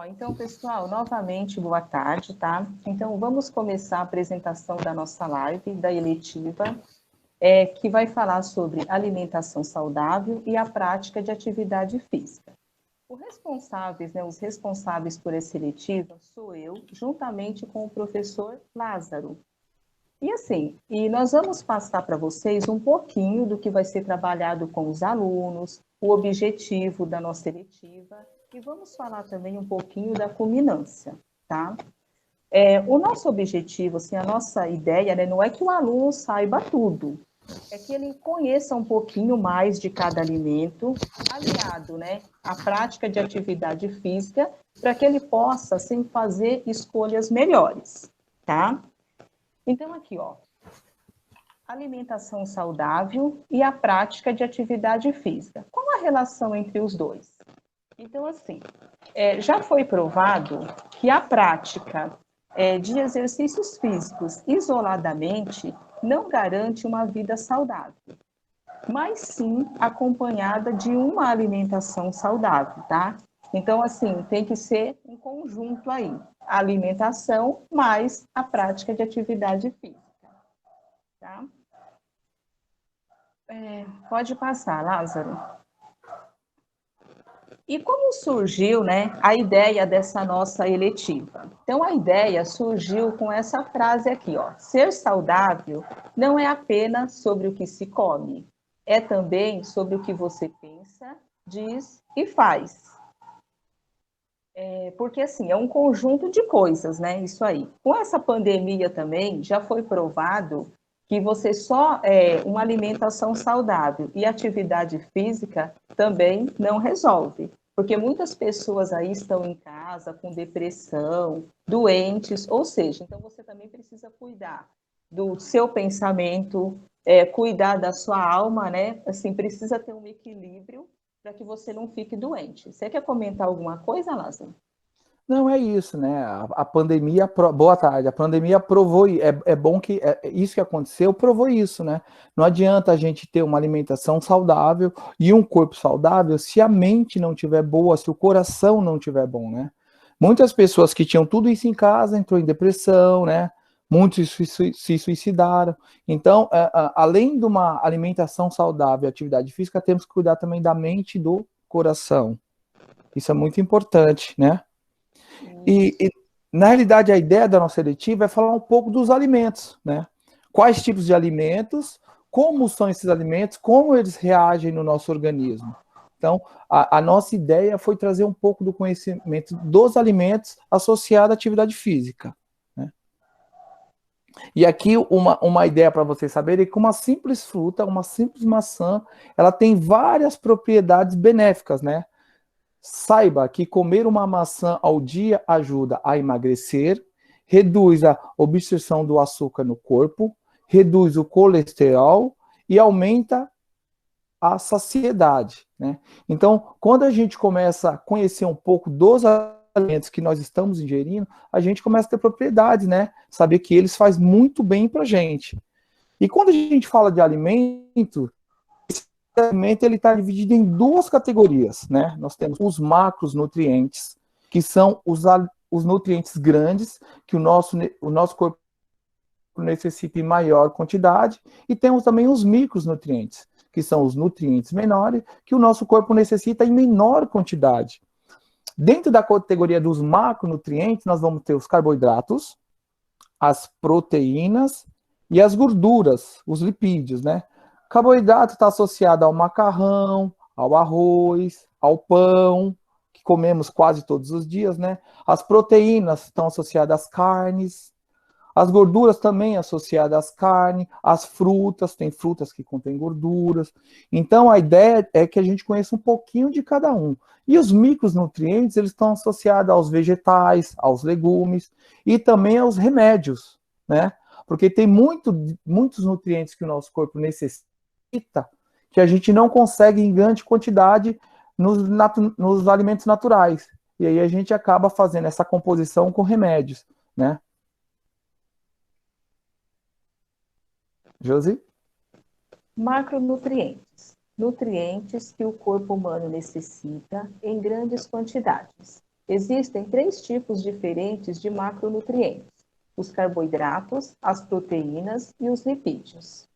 Então, pessoal, novamente, boa tarde, tá? Então, vamos começar a apresentação da nossa live, da eletiva, que vai falar sobre alimentação saudável e a prática de atividade física. Os responsáveis por essa eletiva sou eu, juntamente com o professor Lázaro. E nós vamos passar para vocês um pouquinho do que vai ser trabalhado com os alunos, o objetivo da nossa eletiva, e vamos falar também um pouquinho da culminância, tá? O nosso objetivo, assim, a nossa ideia, né, não é que o aluno saiba tudo, é que ele conheça um pouquinho mais de cada alimento, aliado, né, à prática de atividade física, para que ele possa, assim, fazer escolhas melhores, tá? Então, aqui, alimentação saudável e a prática de atividade física. Qual a relação entre os dois? Então, assim, já foi provado que a prática de exercícios físicos isoladamente não garante uma vida saudável, mas sim acompanhada de uma alimentação saudável, tá? Então, assim, tem que ser um conjunto aí, a alimentação mais a prática de atividade física, tá? Pode passar, Lázaro. E como surgiu, né, a ideia dessa nossa eletiva? Então, a ideia surgiu com essa frase aqui, ser saudável não é apenas sobre o que se come, é também sobre o que você pensa, diz e faz. Porque, assim, é um conjunto de coisas, né, isso aí. Com essa pandemia também, já foi provado que você uma alimentação saudável e atividade física também não resolve. Porque muitas pessoas aí estão em casa com depressão, doentes, ou seja, então você também precisa cuidar do seu pensamento, cuidar da sua alma, né? Assim, precisa ter um equilíbrio para que você não fique doente. Você quer comentar alguma coisa, Lázaro? Não, é isso, né? A pandemia, boa tarde, a pandemia provou, é bom que isso que aconteceu provou isso, né? Não adianta a gente ter uma alimentação saudável e um corpo saudável se a mente não tiver boa, se o coração não tiver bom, né? Muitas pessoas que tinham tudo isso em casa entrou em depressão, né? Muitos se suicidaram. Então, além de uma alimentação saudável e atividade física, temos que cuidar também da mente e do coração. Isso é muito importante, né? E, na realidade, a ideia da nossa eletiva é falar um pouco dos alimentos, né? Quais tipos de alimentos, como são esses alimentos, como eles reagem no nosso organismo. Então, a nossa ideia foi trazer um pouco do conhecimento dos alimentos associado à atividade física, né? E aqui uma ideia para vocês saberem é que uma simples fruta, uma simples maçã, ela tem várias propriedades benéficas, né? Saiba que comer uma maçã ao dia ajuda a emagrecer, reduz a obstrução do açúcar no corpo, reduz o colesterol e aumenta a saciedade, né? Então, quando a gente começa a conhecer um pouco dos alimentos que nós estamos ingerindo, a gente começa a ter propriedades, né? Saber que eles fazem muito bem para a gente. E quando a gente fala de alimento, alimento ele está dividido em duas categorias, né? Nós temos os macronutrientes, que são os nutrientes grandes que o nosso corpo necessita em maior quantidade, e temos também os micronutrientes, que são os nutrientes menores que o nosso corpo necessita em menor quantidade. Dentro da categoria dos macronutrientes, nós vamos ter os carboidratos, as proteínas e as gorduras, os lipídios, né? Carboidrato está associado ao macarrão, ao arroz, ao pão, que comemos quase todos os dias, né? As proteínas estão associadas às carnes, as gorduras também associadas às carnes, as frutas, tem frutas que contêm gorduras. Então, a ideia é que a gente conheça um pouquinho de cada um. E os micronutrientes, eles estão associados aos vegetais, aos legumes e também aos remédios, né? Porque tem muitos nutrientes que o nosso corpo necessita que a gente não consegue em grande quantidade nos alimentos naturais. E aí a gente acaba fazendo essa composição com remédios, né? Josi? Macronutrientes. Nutrientes que o corpo humano necessita em grandes quantidades. Existem 3 tipos diferentes de macronutrientes: os carboidratos, as proteínas e os lipídios.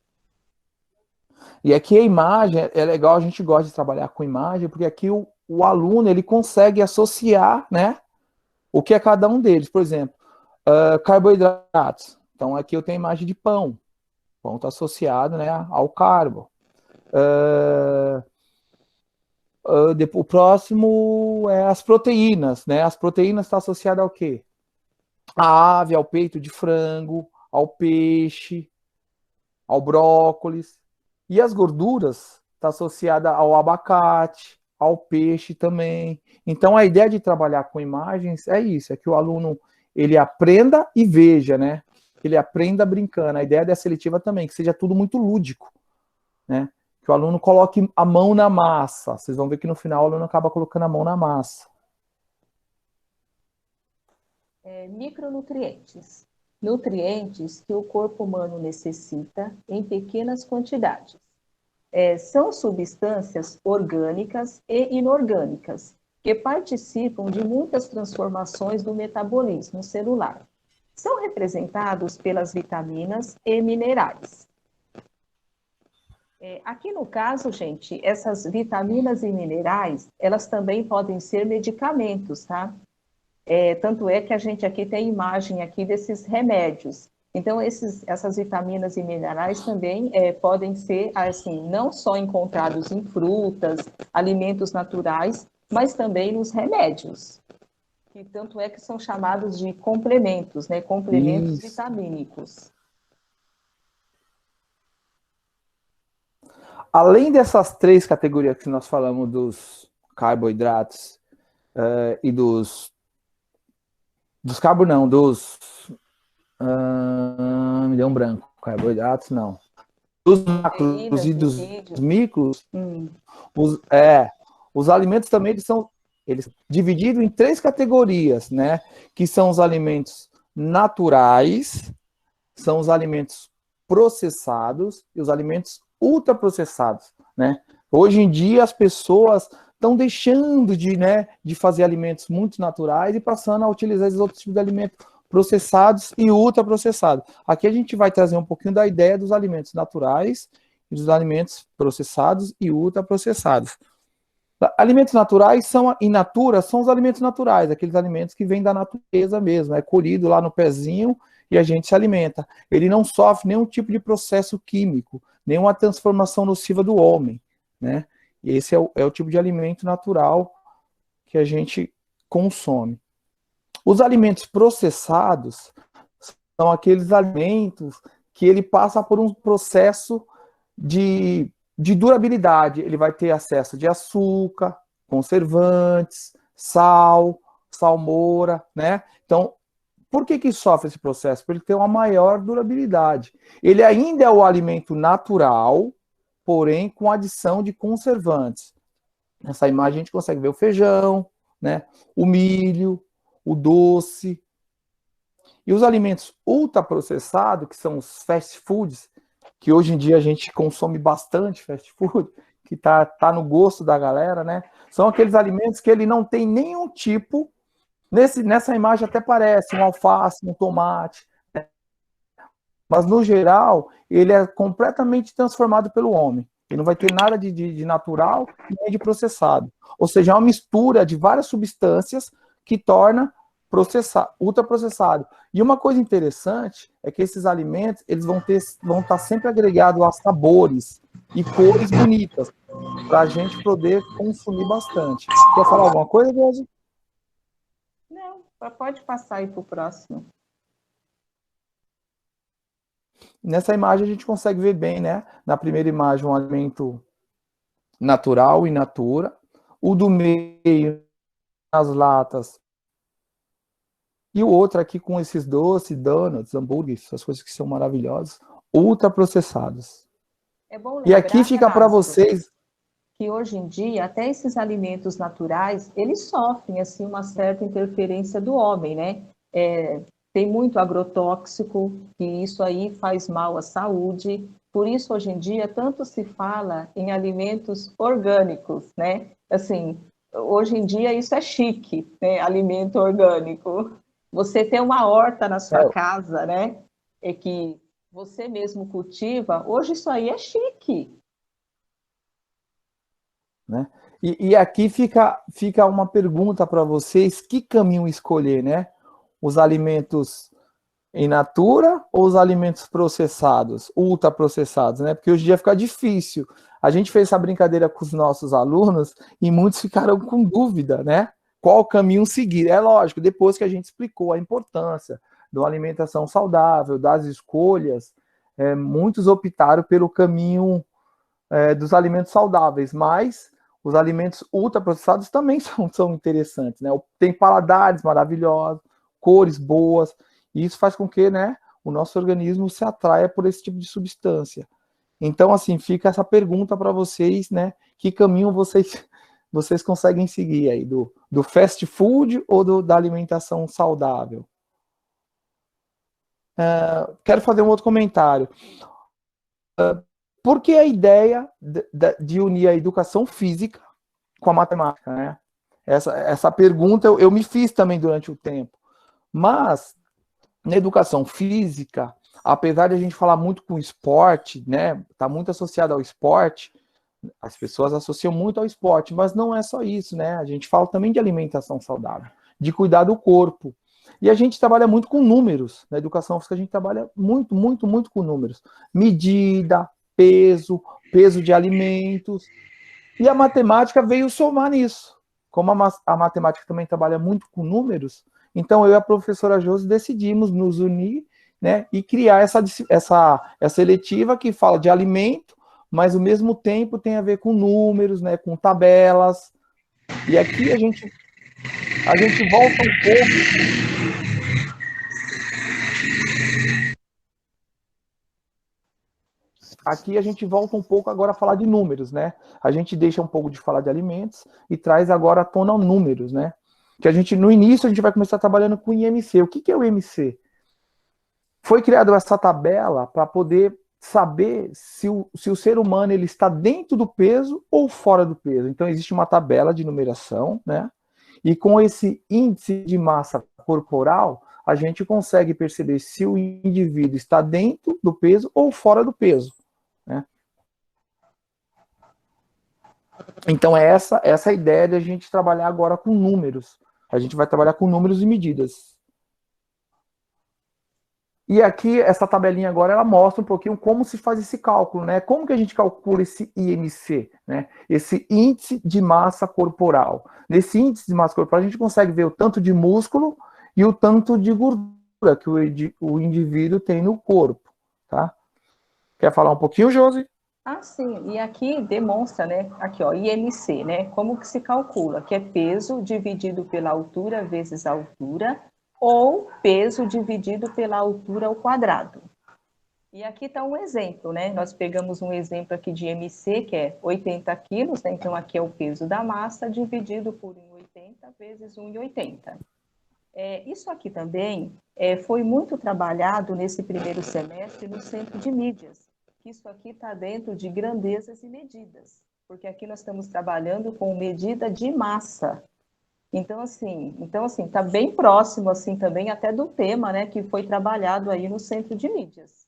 E aqui a imagem, é legal, a gente gosta de trabalhar com imagem, porque aqui o aluno ele consegue associar, né, o que é cada um deles. Por exemplo, carboidratos. Então aqui eu tenho a imagem de pão. Pão está associado, né, ao carbo. O próximo é as proteínas, né? As proteínas estão associadas ao quê? À ave, ao peito de frango, ao peixe, ao brócolis. E as gorduras está associada ao abacate, ao peixe também. Então a ideia de trabalhar com imagens é isso, é que o aluno ele aprenda e veja, né? Ele aprenda brincando. A ideia da seletiva também, que seja tudo muito lúdico, né? Que o aluno coloque a mão na massa. Vocês vão ver que no final o aluno acaba colocando a mão na massa. Micronutrientes. Nutrientes que o corpo humano necessita em pequenas quantidades. São substâncias orgânicas e inorgânicas que participam de muitas transformações do metabolismo celular. São representados pelas vitaminas e minerais. Aqui no caso, gente, essas vitaminas e minerais, elas também podem ser medicamentos, tá? Tanto é que a gente aqui tem imagem aqui desses remédios. Então, essas vitaminas e minerais também podem ser, assim, não só encontrados em frutas, alimentos naturais, mas também nos remédios. E tanto é que são chamados de complementos, né? Complementos Isso. vitamínicos. Além dessas 3 categorias que nós falamos dos carboidratos e dos me deu um branco. Carboidratos, não. Dos macros e dos micros, os alimentos também eles divididos em 3 categorias, né? Que são os alimentos naturais, são os alimentos processados e os alimentos ultraprocessados, né? Hoje em dia as pessoas estão deixando de fazer alimentos muito naturais e passando a utilizar esses outros tipos de alimentos processados e ultraprocessados. Aqui a gente vai trazer um pouquinho da ideia dos alimentos naturais e dos alimentos processados e ultraprocessados. Alimentos naturais in natura são os alimentos naturais, aqueles alimentos que vêm da natureza mesmo, é colhido lá no pezinho e a gente se alimenta. Ele não sofre nenhum tipo de processo químico, nenhuma transformação nociva do homem, né? E esse é o tipo de alimento natural que a gente consome. Os alimentos processados são aqueles alimentos que ele passa por um processo de durabilidade. Ele vai ter acesso de açúcar, conservantes, sal, salmoura, né? Então, por que sofre esse processo? Porque ele tem uma maior durabilidade. Ele ainda é o alimento natural, porém com adição de conservantes. Nessa imagem a gente consegue ver o feijão, né? O milho, o doce. E os alimentos ultraprocessados, que são os fast foods, que hoje em dia a gente consome bastante fast food, que tá no gosto da galera, né? São aqueles alimentos que ele não tem nenhum tipo. Nessa imagem até parece um alface, um tomate, né? Mas no geral ele é completamente transformado pelo homem. Ele não vai ter nada de natural nem de processado. Ou seja, é uma mistura de várias substâncias que torna ultraprocessado. E uma coisa interessante é que esses alimentos eles vão estar sempre agregados a sabores e cores bonitas para a gente poder consumir bastante. Quer falar alguma coisa, Deus? Não, pode passar aí para o próximo. Nessa imagem a gente consegue ver bem, né? Na primeira imagem, um alimento natural, in natura. O do meio, as latas. E o outro aqui com esses doces, donuts, hambúrgueres, essas coisas que são maravilhosas, ultraprocessados. É bom lembrar, e aqui fica para vocês que hoje em dia até esses alimentos naturais eles sofrem assim uma certa interferência do homem, né? Tem muito agrotóxico, que isso aí faz mal à saúde. Por isso hoje em dia tanto se fala em alimentos orgânicos, né? Assim, hoje em dia isso é chique, né? Alimento orgânico. Você ter uma horta na sua casa, né? É que você mesmo cultiva, hoje isso aí é chique. Né? E aqui fica uma pergunta para vocês, que caminho escolher, né? Os alimentos in natura ou os alimentos processados, ultraprocessados, né? Porque hoje em dia fica difícil. A gente fez essa brincadeira com os nossos alunos e muitos ficaram com dúvida, né? Qual caminho seguir? É lógico, depois que a gente explicou a importância de uma alimentação saudável, das escolhas, muitos optaram pelo caminho dos alimentos saudáveis, mas os alimentos ultraprocessados também são interessantes, né? Tem paladares maravilhosos, cores boas, e isso faz com que, né, o nosso organismo se atraia por esse tipo de substância. Então, assim, fica essa pergunta para vocês, né? Que caminho vocês conseguem seguir aí, do fast food ou da alimentação saudável? Quero fazer um outro comentário. Por que a ideia de unir a educação física com a matemática, né? Essa pergunta eu me fiz também durante o tempo. Mas, na educação física, apesar de a gente falar muito com esporte, né? Está muito associado ao esporte, as pessoas associam muito ao esporte, mas não é só isso, né? A gente fala também de alimentação saudável, de cuidar do corpo. E a gente trabalha muito com números. Na educação física, a gente trabalha muito, muito, muito com números. Medida, peso de alimentos. E a matemática veio somar nisso. Como a matemática também trabalha muito com números, então eu e a professora Josi decidimos nos unir, né, e criar essa eletiva que fala de alimento, mas ao mesmo tempo tem a ver com números, né, com tabelas. E aqui a gente volta um pouco. Aqui a gente volta um pouco agora a falar de números, né? A gente deixa um pouco de falar de alimentos e traz agora à tona números, né? Que no início a gente vai começar trabalhando com IMC. O que é o IMC? Foi criada essa tabela para poder saber se o ser humano ele está dentro do peso ou fora do peso. Então existe uma tabela de numeração, né? E com esse índice de massa corporal, a gente consegue perceber se o indivíduo está dentro do peso ou fora do peso. Né? Então, essa a ideia de a gente trabalhar agora com números. A gente vai trabalhar com números e medidas. E aqui, essa tabelinha agora, ela mostra um pouquinho como se faz esse cálculo, né? Como que a gente calcula esse IMC, né? Esse índice de massa corporal. Nesse índice de massa corporal, a gente consegue ver o tanto de músculo e o tanto de gordura que o indivíduo tem no corpo, tá? Quer falar um pouquinho, Josi? Ah, sim, e aqui demonstra, né, aqui ó, IMC, né, como que se calcula, que é peso dividido pela altura vezes a altura, ou peso dividido pela altura ao quadrado. E aqui está um exemplo, né, nós pegamos um exemplo aqui de IMC, que é 80 quilos, né, então aqui é o peso da massa, dividido por 1,80 vezes 1,80. Isso aqui também foi muito trabalhado nesse primeiro semestre no Centro de Mídias. Isso aqui está dentro de grandezas e medidas, porque aqui nós estamos trabalhando com medida de massa. Então assim, está bem próximo assim também até do tema, né, que foi trabalhado aí no Centro de Mídias.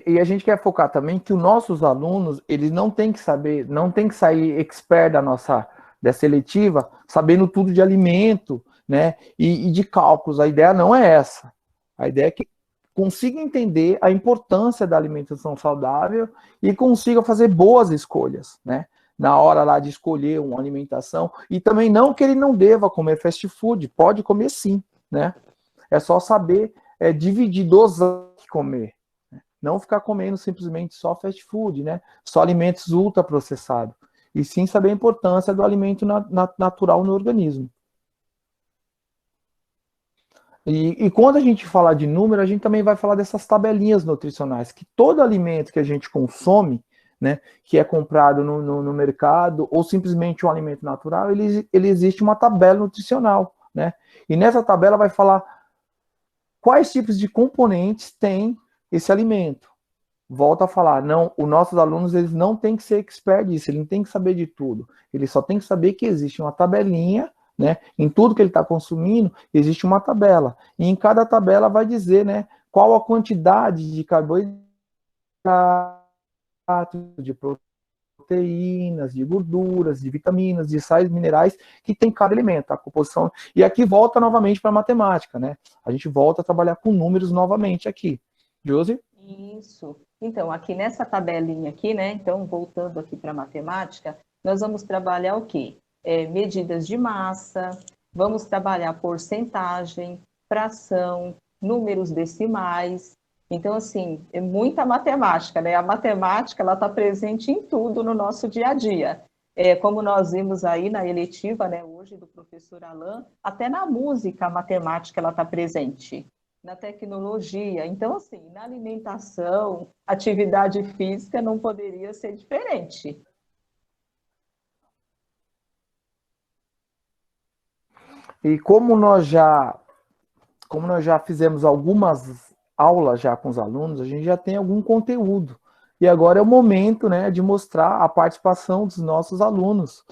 E a gente quer focar também que os nossos alunos, eles não têm que saber, não tem que sair expert dessa eletiva, sabendo tudo de alimento, né, e de cálculos. A ideia não é essa. A ideia é que consiga entender a importância da alimentação saudável e consiga fazer boas escolhas, né, na hora lá de escolher uma alimentação. E também não que ele não deva comer fast food, pode comer sim, né. É só saber dividir, dosar o que comer. Não ficar comendo simplesmente só fast food, né? Só alimentos ultraprocessados. E sim saber a importância do alimento natural no organismo. E quando a gente falar de número, a gente também vai falar dessas tabelinhas nutricionais, que todo alimento que a gente consome, né, que é comprado no mercado, ou simplesmente um alimento natural, ele existe uma tabela nutricional, né? E nessa tabela vai falar quais tipos de componentes tem esse alimento. volto a falar, não, os nossos alunos, eles não têm que ser expert disso, ele não tem que saber de tudo. Ele só tem que saber que existe uma tabelinha, né? Em tudo que ele está consumindo, existe uma tabela. E em cada tabela vai dizer, né, qual a quantidade de carboidrato, de proteínas, de gorduras, de vitaminas, de sais minerais que tem cada alimento, a composição. E aqui volta novamente para a matemática, né? A gente volta a trabalhar com números novamente aqui. Josi? Isso. Então, aqui nessa tabelinha aqui, né? Então, voltando aqui para a matemática, nós vamos trabalhar o quê? Medidas de massa, vamos trabalhar porcentagem, fração, números decimais. Então, assim, é muita matemática, né? A matemática, ela está presente em tudo no nosso dia a dia. Como nós vimos aí na eletiva, né, hoje do professor Alain, até na música a matemática ela está presente, na tecnologia. Então, assim, na alimentação, atividade física não poderia ser diferente. E como nós já fizemos algumas aulas já com os alunos, a gente já tem algum conteúdo. E agora é o momento, né, de mostrar a participação dos nossos alunos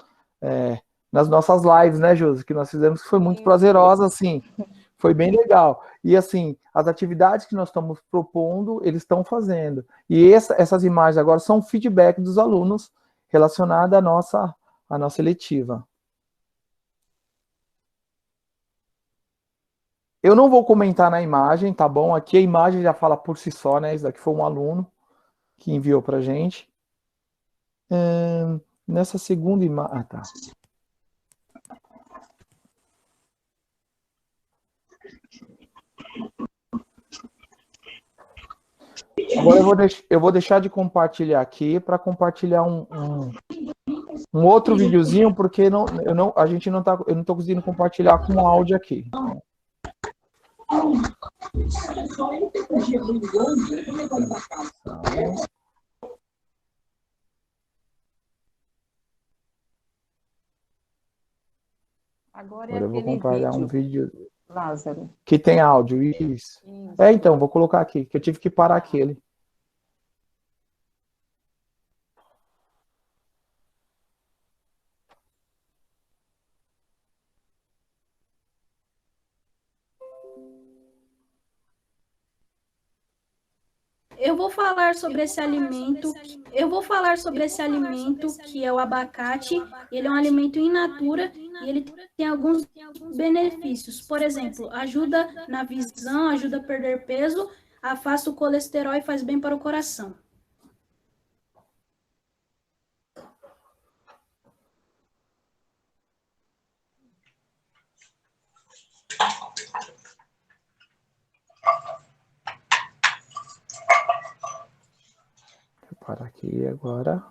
nas nossas lives, né, Josi, que nós fizemos, que foi muito Isso. prazerosa, assim, foi bem legal. E, assim, as atividades que nós estamos propondo, eles estão fazendo. E essas imagens agora são feedback dos alunos relacionada à nossa eletiva. Eu não vou comentar na imagem, tá bom? Aqui a imagem já fala por si só, né? Isso daqui foi um aluno que enviou pra gente. Nessa segunda imagem. Ah, tá. Agora eu vou deixar de compartilhar aqui para compartilhar um outro videozinho, porque a gente não tá, eu não estou conseguindo compartilhar com áudio aqui. Agora é Agora eu vou aquele compartilhar um vídeo, vídeo Lázaro. que tem áudio, isso. Isso. Então, vou colocar aqui, que eu tive que parar aquele. Que é o abacate. Ele é um alimento in natura e ele tem alguns benefícios. Por exemplo, ajuda na visão, ajuda a perder peso, afasta o colesterol e faz bem para o coração. Vou parar aqui agora.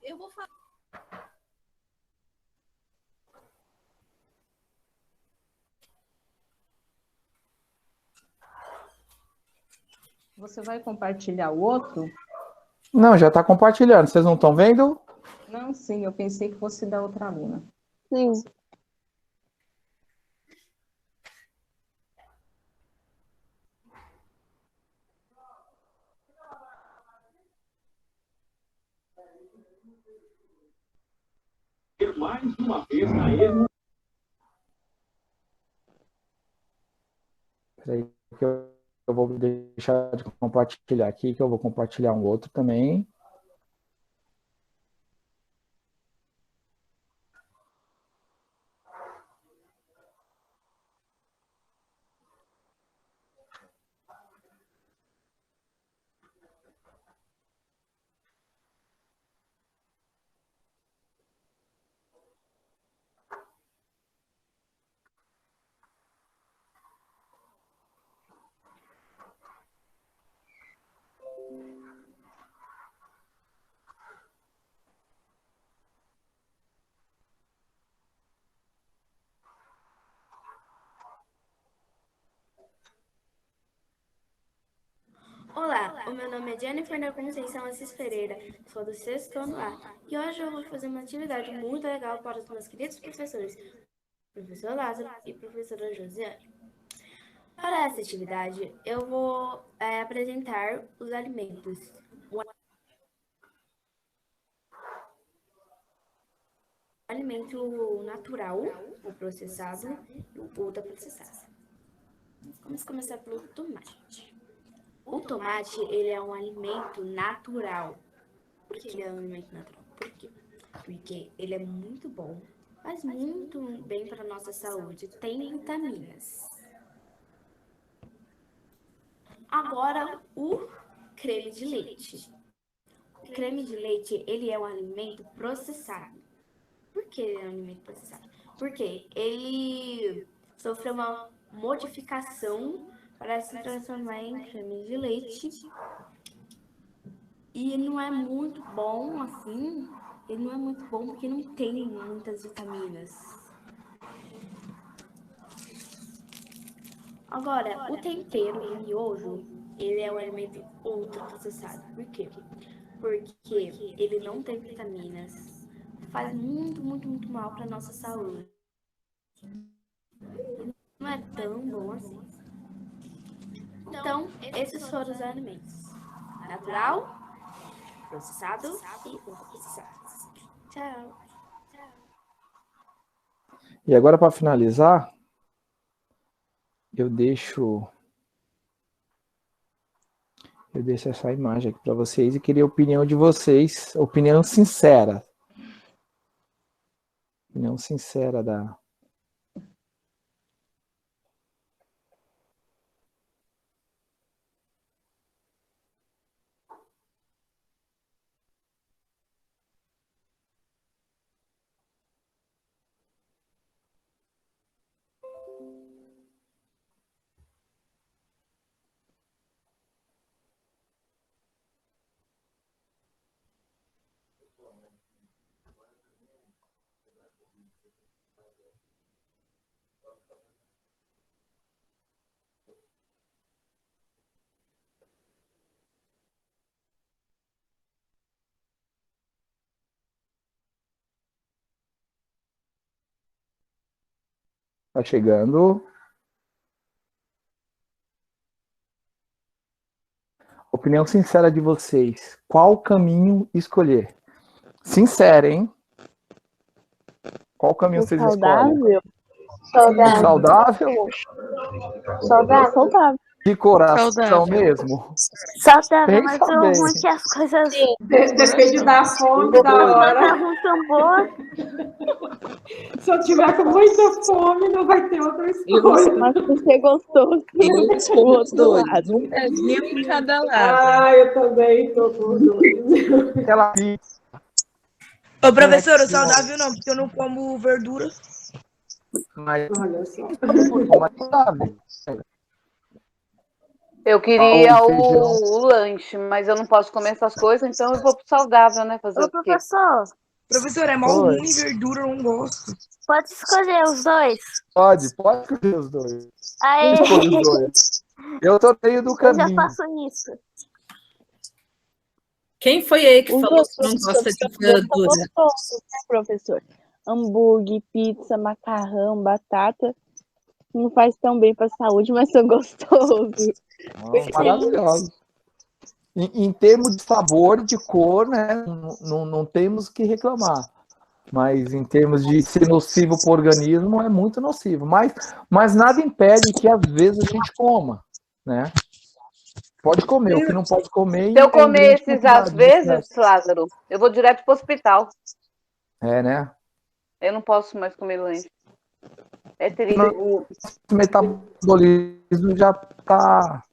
Eu vou falar. Você vai compartilhar o outro? Não, já está compartilhando. Vocês não estão vendo? Não, sim, eu pensei que fosse da outra aluna. Sim. Mais uma vez na ele. Peraí, que eu vou deixar de compartilhar aqui, que eu vou compartilhar um outro também. Olá, o meu nome é Jennifer da Conceição Assis Pereira, sou do 6º ano A, e hoje eu vou fazer uma atividade muito legal para os meus queridos professores, professor Lázaro e professora Josiane. Para essa atividade, eu vou apresentar os alimentos. O alimento natural, o processado e o ultraprocessado. Vamos começar pelo tomate. O tomate, ele é um alimento natural. Por que ele é um alimento natural? Por quê? Porque ele é muito bom, faz muito bem para a nossa saúde, tem vitaminas. Agora, o creme de leite. O creme de leite, ele é um alimento processado. Por que ele é um alimento processado? Porque ele sofreu uma modificação para se transformar em creme de leite. E não é muito bom assim. Ele não é muito bom porque não tem muitas vitaminas. Agora, o tempero, o miojo, ele é um alimento ultraprocessado. Por quê? Porque ele não tem vitaminas. Faz muito mal para nossa saúde. Não é tão bom assim. Então, esses foram os alimentos. Natural, processado e ultraprocessado. Tchau. E agora, para finalizar, eu deixo essa imagem aqui para vocês e queria a opinião de vocês, opinião sincera. Opinião sincera da... Tá chegando. Opinião sincera de vocês. Qual caminho escolher? Sincera, hein? Qual caminho vocês escolhem? Saudável. Saudável? Saudável. De coração Saudável. mesmo? Saudável, mas Pensa o bem. ruim é que as coisas Depende da fome, da hora. não são boas, Se eu tiver com muita fome, não vai ter outra escolha. mas por ser gostoso. Eu estou O outro dois. lado. Um pezinho em cada lado. Eu também tô com os dois. Aquela pizza. Ô, professora, saudável não, porque eu não como verdura. Mas Olha só. como é saudável? Eu queria Arroz, feijão. o lanche, mas eu não posso comer essas coisas, então eu vou pro saudável, né? Fazer Ô, o quê? professor, Professora, é mal Oi. ruim verdura, eu não gosto. pode escolher os dois. Pode escolher os dois. Aê, Escolhe os dois. Eu tô meio do eu já caminho. faço isso. Quem foi aí que Os falou dois que não gosta de são verdura? gostosos, né, professor? Hambúrguer, pizza, macarrão, batata. Não faz tão bem para a saúde, mas são gostosos. Maravilhoso. Em termos de sabor, de cor, né? Não temos que reclamar. Mas em termos de ser nocivo para o organismo, é muito nocivo. Mas nada impede que às vezes a gente coma, né? Pode comer, o que não pode comer... Se eu comer esses às quantidade, né? vezes, Lázaro, eu vou direto pro hospital. É, né? Eu não posso mais comer lanche. É terrível. O metabolismo já está...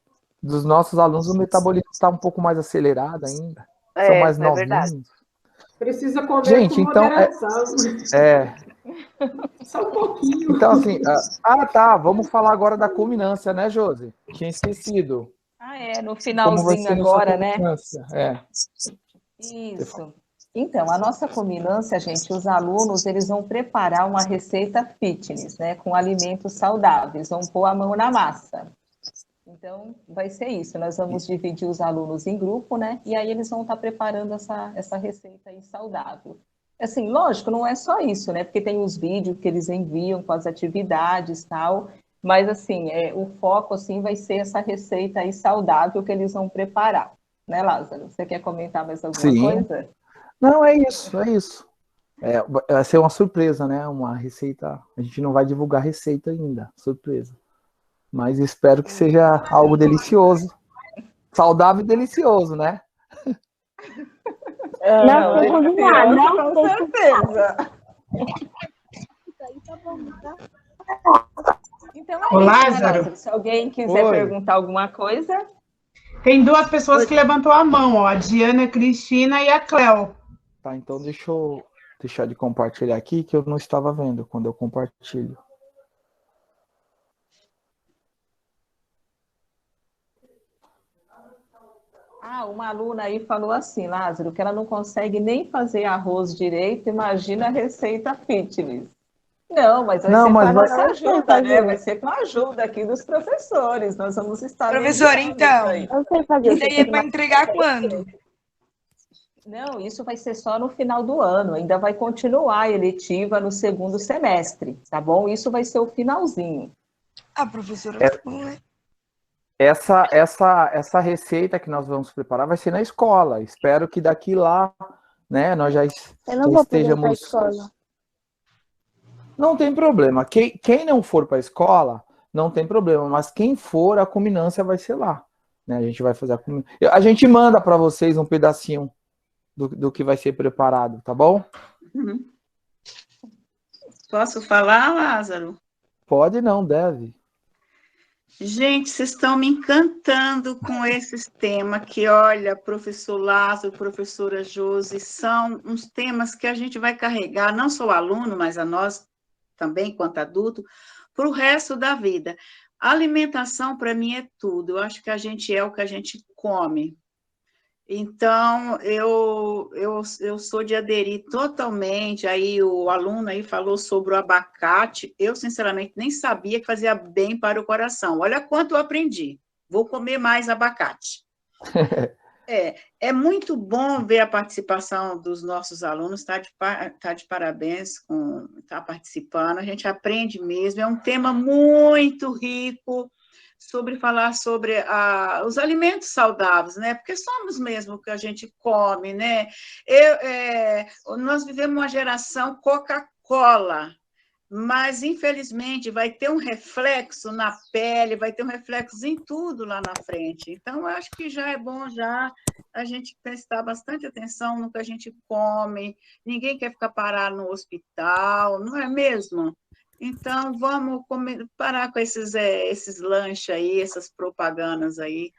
Dos nossos alunos, o metabolismo está um pouco mais acelerado ainda. São mais É verdade. novinhos. Precisa comer Gente, com então, moderação. Só um pouquinho. Então, assim... vamos falar agora da culminância, né, Josi? Tinha esquecido. No Como vai finalzinho ser nossa agora, né? culminância? Isso. Então, a nossa culminância, gente, os alunos, eles vão preparar uma receita fitness, né, com alimentos saudáveis, vão pôr a mão na massa. Então, vai ser isso. Nós vamos dividir os alunos em grupo, né? E aí eles vão estar preparando essa receita aí saudável. Assim, lógico, não é só isso, né? Porque tem os vídeos que eles enviam com as atividades e tal. Mas, assim, o foco, assim, vai ser essa receita aí saudável que eles vão preparar. Né, Lázaro? Você quer comentar mais alguma coisa? Não, é isso, é isso. Vai ser uma surpresa, né? Uma receita. A gente não vai divulgar receita ainda, surpresa. Mas espero que seja algo delicioso. Saudável e delicioso, né? Não sei cozinhar, não com sei certeza. Então é Ô, isso, Lázaro. né, Lázaro? Se alguém quiser Oi. perguntar alguma coisa, Tem duas pessoas que levantou a mão, ó, a Diana Cristina e a Cléo. Tá, então deixa eu deixar de compartilhar aqui, que eu não estava vendo quando eu compartilho. uma aluna aí falou assim, Lázaro, que ela não consegue nem fazer arroz direito, imagina a receita fitness. Não, mas vai ser com a nossa ajuda, né? Vai ser com a ajuda aqui dos professores. Nós vamos estar... Professor, então, Eu sei fazer. isso aí é para entregar quando? Não, isso vai ser só no final do ano. Ainda vai continuar a eletiva no segundo semestre, tá bom? Isso vai ser o finalzinho. Ah, professora, Essa receita que nós vamos preparar vai ser na escola. Espero que daqui lá, né, nós já Eu não vou poder ir pra estejamos... escola. Não tem problema. Quem não for para a escola, não tem problema. Mas quem for, a culminância vai ser lá. Né? A gente vai fazer a culminância. A gente manda para vocês um pedacinho do que vai ser preparado, tá bom? Uhum. Posso falar, Lázaro? Pode não, deve. Gente, vocês estão me encantando com esses temas que, olha, professor Lázaro, professora Josi, são uns temas que a gente vai carregar, não só o aluno, mas a nós também, enquanto adulto, para o resto da vida. A alimentação, para mim, é tudo. Eu acho que a gente é o que a gente come. Então, eu sou de aderir totalmente, aí o aluno aí falou sobre o abacate, eu, sinceramente, nem sabia que fazia bem para o coração. Olha quanto eu aprendi. Vou comer mais abacate. É muito bom ver a participação dos nossos alunos, tá de parabéns com estar participando, a gente aprende mesmo, é um tema muito rico, sobre falar sobre os alimentos saudáveis, né? Porque somos mesmo o que a gente come, né? Nós vivemos uma geração Coca-Cola, mas, infelizmente, vai ter um reflexo na pele, vai ter um reflexo em tudo lá na frente. Então, eu acho que já é bom a gente prestar bastante atenção no que a gente come. Ninguém quer ficar parado no hospital, não é mesmo? Então, vamos parar com esses lanches aí, essas propagandas aí,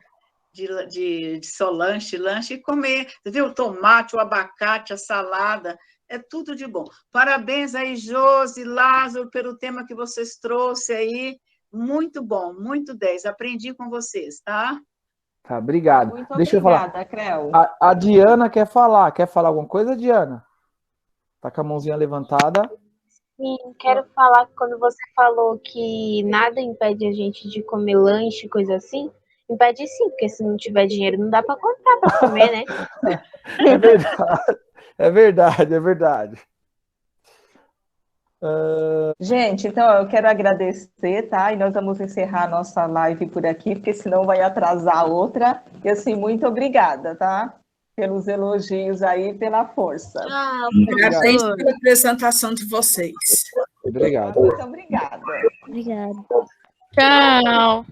de só lanche, e comer, viu? O tomate, o abacate, a salada, é tudo de bom. Parabéns aí, Josi, Lázaro, pelo tema que vocês trouxeram aí, muito bom, muito 10, aprendi com vocês, tá? Tá, obrigado. Muito Deixa obrigada, eu falar. Creu. A Diana quer falar alguma coisa, Diana? Tá com a mãozinha levantada. Sim, quero falar que quando você falou que nada impede a gente de comer lanche, coisa assim, impede sim, porque se não tiver dinheiro não dá para comprar para comer, né? É verdade, é verdade, é verdade. Gente, então eu quero agradecer, tá? E nós vamos encerrar a nossa live por aqui, porque senão vai atrasar a outra. E assim, muito obrigada, tá? Pelos elogios aí, pela força. Parabéns pela apresentação de vocês. Obrigado. Muito obrigada. Obrigada. Tchau.